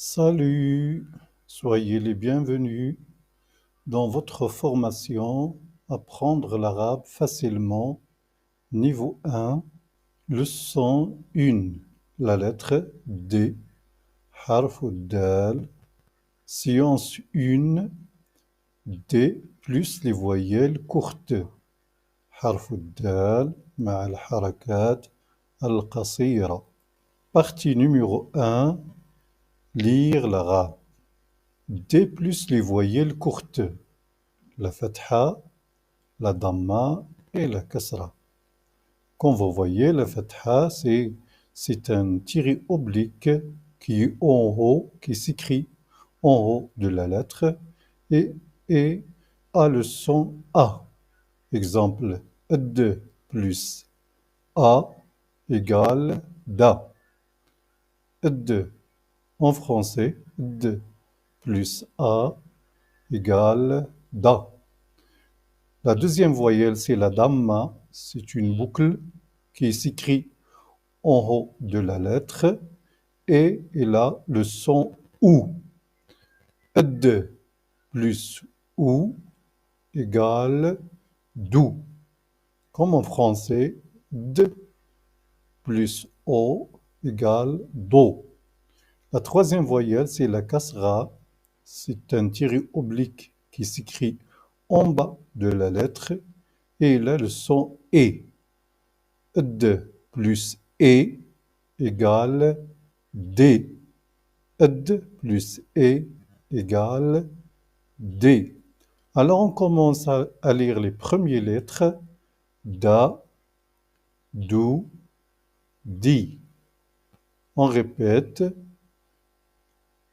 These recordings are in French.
Salut, soyez les bienvenus dans votre formation Apprendre l'arabe facilement, niveau 1, leçon 1, la lettre D, harf dal, séance 1, D plus les voyelles courtes, harf dal مع الحركات القصيرة. Partie numéro 1, lire l'arabe. D plus les voyelles courtes, la fatha, la damma et la kasra. Comme vous voyez, la fatha, c'est un tiré oblique qui est en haut, qui s'écrit en haut de la lettre et, et a le son A. Exemple, D plus A égale Da. D en français, D plus A égale Da. La deuxième voyelle, c'est la damma. C'est une boucle qui s'écrit en haut de la lettre et elle a le son OU. D plus OU égale DOU. Comme en français, D plus O égale DO. La troisième voyelle, c'est la kasra. C'est un tiré oblique qui s'écrit en bas de la lettre et là le son E. D plus E égale D. D plus E égale D. Alors on commence à lire les premières lettres. Da, DO, DI. On répète.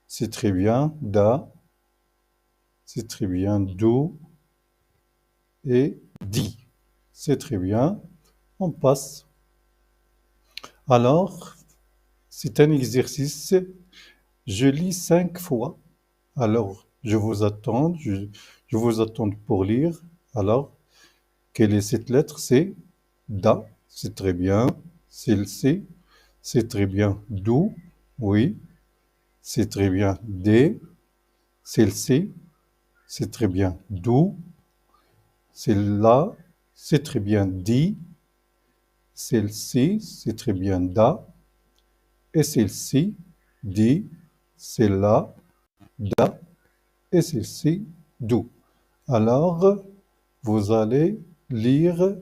C'est très bien. Da, c'est très bien. DO et DI. C'est très bien. On passe. Alors, c'est un exercice. Je lis 5 fois. Alors, je vous attends pour lire. Alors, quelle est cette lettre? C'est Da, c'est très bien. C'est le C, c'est très bien. DO, oui, c'est très bien. D, c'est le C, c'est très bien. DO, c'est là, c'est très bien. Di, c'est le C, c'est très bien. Da, et c'est le C, Di, c'est là, Da, et c'est le C, Do. Alors, vous allez lire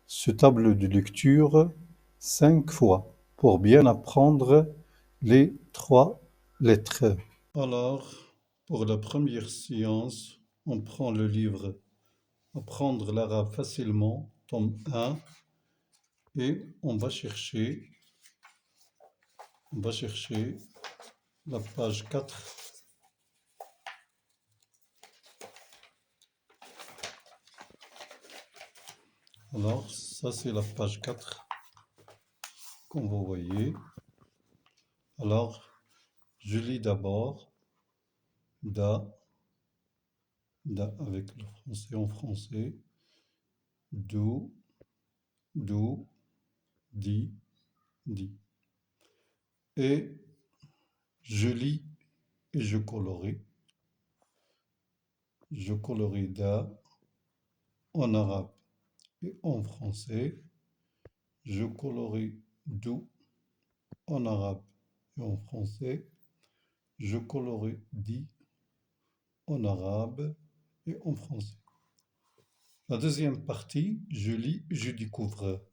ce tableau de lecture 5 fois pour bien apprendre les 3 lettres. Alors, pour la première séance, on prend le livre Apprendre l'arabe facilement, tome 1, et on va chercher la page 4. Alors, ça c'est la page 4, comme vous voyez. Alors, je lis d'abord Da, Da avec le français en français, Do, Do, Di, Di. Et je lis et je colorie. Je colorie Da en arabe et en français. Je colorie Do en arabe et en français. Je colorie Di en arabe et en français. La deuxième partie, je lis et je découvre.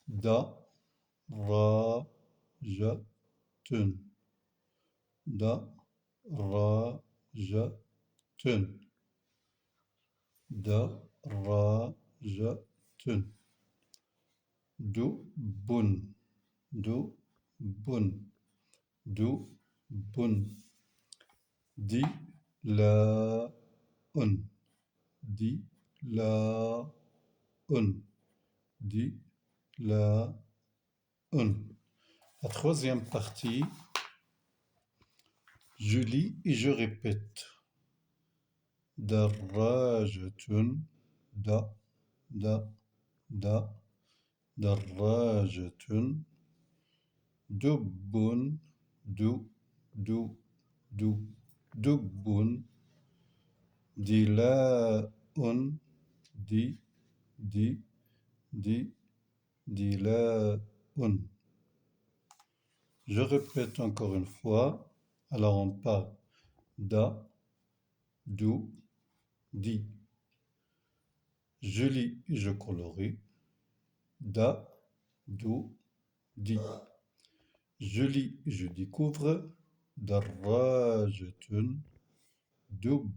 Da, Ra, Ja, Tun. Da, Ra, Ja, Tun. Da, Ra, Ja, Tun. Do, Bun. Do, Bun. Do, Bun. Di, La, Un. Di, La, Un. Di, La, Un. La troisième partie, je lis et je répète. Darrajatun, da, da, da, darrajatun, dubbun, du, دو دو دب دلاء دي دي دي دلاء. Je répète encore une fois. Alors on part da, dou, di. Je lis et je colorie. Da, dou, di. Je lis et je découvre. دراجة دب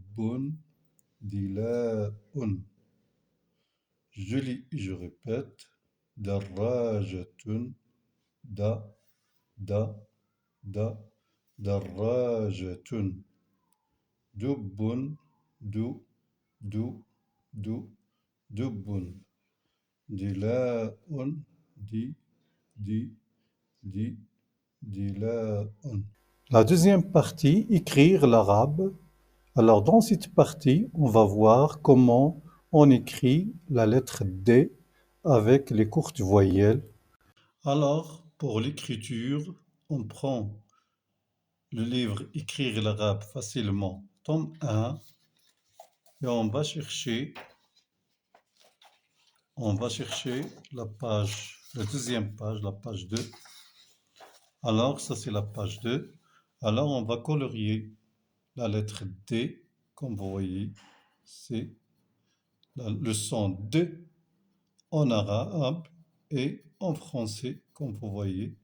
دلاء. Je lis et je répète. دراجة da, da, da. دراجة دب دو دو دو دب دلاء دي دي دي دلاء. La deuxième partie, écrire l'arabe. Alors dans cette partie, on va voir comment on écrit la lettre D avec les courtes voyelles. Alors pour l'écriture, on prend le livre Écrire l'arabe facilement, tome 1, et on va chercher la page, la deuxième page, la page 2. Alors ça c'est la page 2. Alors on va colorier la lettre D, comme vous voyez, c'est le son D en arabe et en français, comme vous voyez.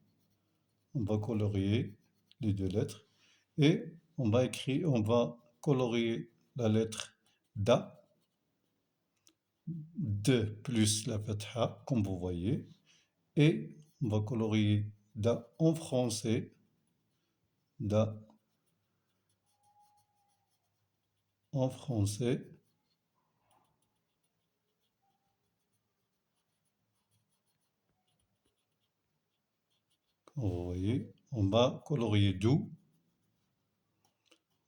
On va colorier les deux lettres et on va colorier la lettre Da, D plus la fatha, comme vous voyez, et on va colorier Da en français, Da en français, comme vous voyez, on va colorier Dou,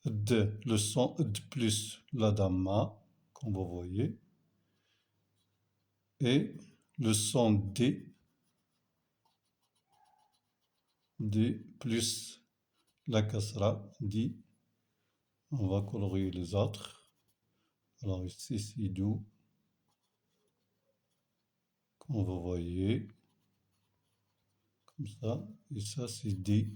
D, le son D plus la damma, comme vous voyez, et le son D, D plus la kasra, D. On va colorier les autres. Alors ici, c'est Dou, comme vous voyez, comme ça, et ça, c'est D.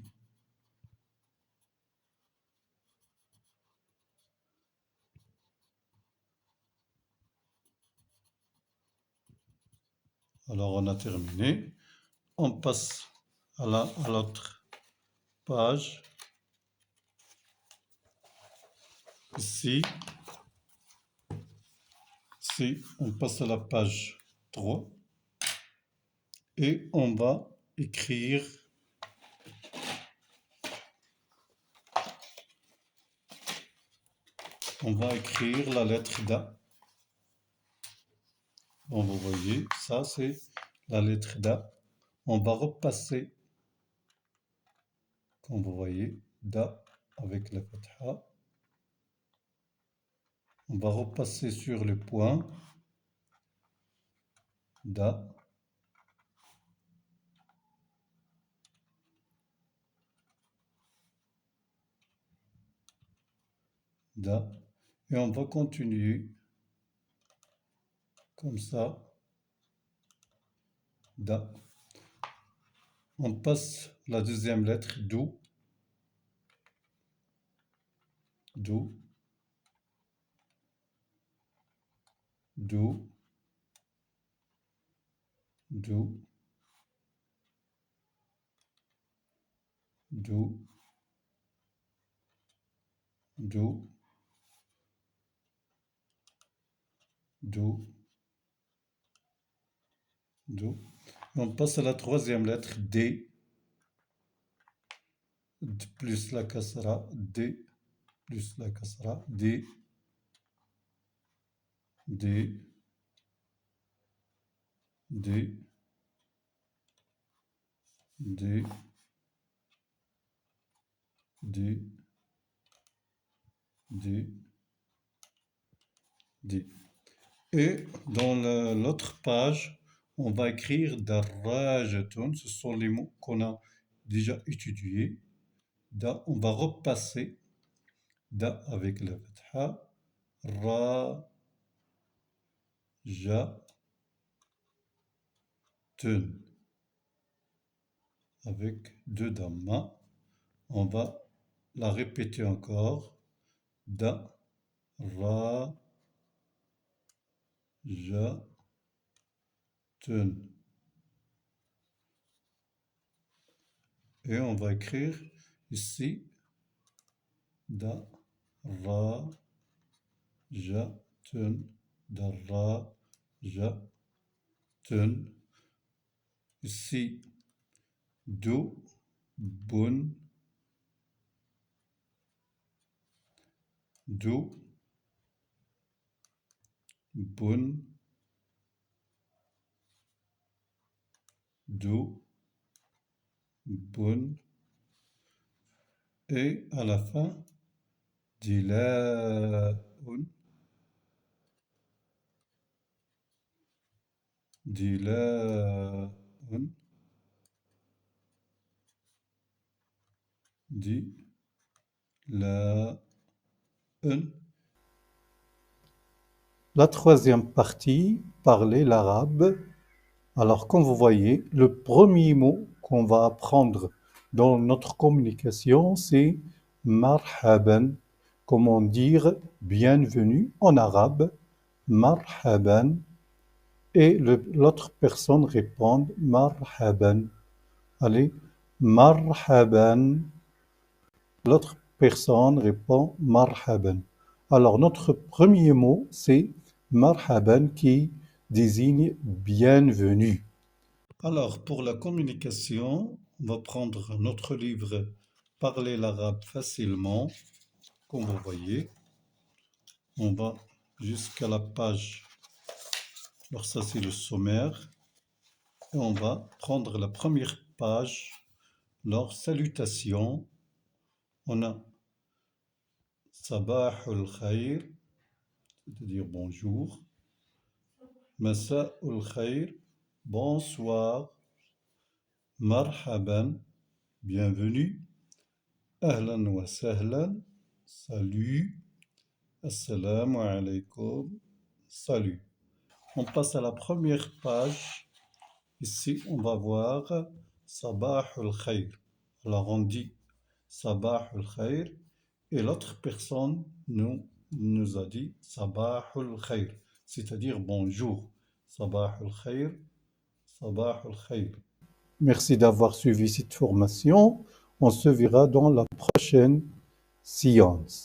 Alors on a terminé. On passe à l'autre page. Ici, on passe à la page 3 et on va écrire la lettre Da. Bon, vous voyez, ça c'est la lettre Da. On va repasser, comme vous voyez, Da avec la fatha. On va repasser sur le point. Da. Da. Et on va continuer comme ça. Da. On passe la deuxième lettre, Dou. Dou. Dou. Dou. Dou. Dou. Do, Do. On passe à la troisième lettre, D. D plus la kasra, D plus la kasra, D. D. D. D. D. D. D. Et dans l'autre page, on va écrire Darrajatun. Ce sont les mots qu'on a déjà étudiés. Da, on va repasser da avec la fatha, ra, ja, tun, avec deux damma. On va la répéter encore, da, ra, ja, tun. Et on va écrire ici, da, ra, ja, tun, da, ra, ja, tun. Ici, do, bun, do, bun, do, bun. Et à la fin, dila'un, dila'un, dila'un. La troisième partie, parler l'arabe. Alors, comme vous voyez, le premier mot qu'on va apprendre dans notre communication, c'est marhaban. Comment dire bienvenue en arabe, marhaban. Et l'autre personne répond marhaban. Allez, marhaban. L'autre personne répond marhaban. Alors, notre premier mot, c'est marhaban qui désigne bienvenue. Alors, pour la communication, on va prendre notre livre Parler l'arabe facilement. Comme vous voyez, on va jusqu'à la page. Alors, ça, c'est le sommaire. Et on va prendre la première page. Alors, salutations. On a Sabahul Khair, c'est-à-dire bonjour. Masa'ul Khair, bonsoir. Marhaban, bienvenue. Ahlan wa sahlan, salut. Assalamu alaikum, salut. On passe à la première page. Ici, on va voir Sabahul Khair. Alors, on dit Sabahul Khair et l'autre personne nous a dit Sabahul Khair, c'est-à-dire bonjour. Sabahul Khair, Sabahul Khair. Merci d'avoir suivi cette formation. On se verra dans la prochaine séance.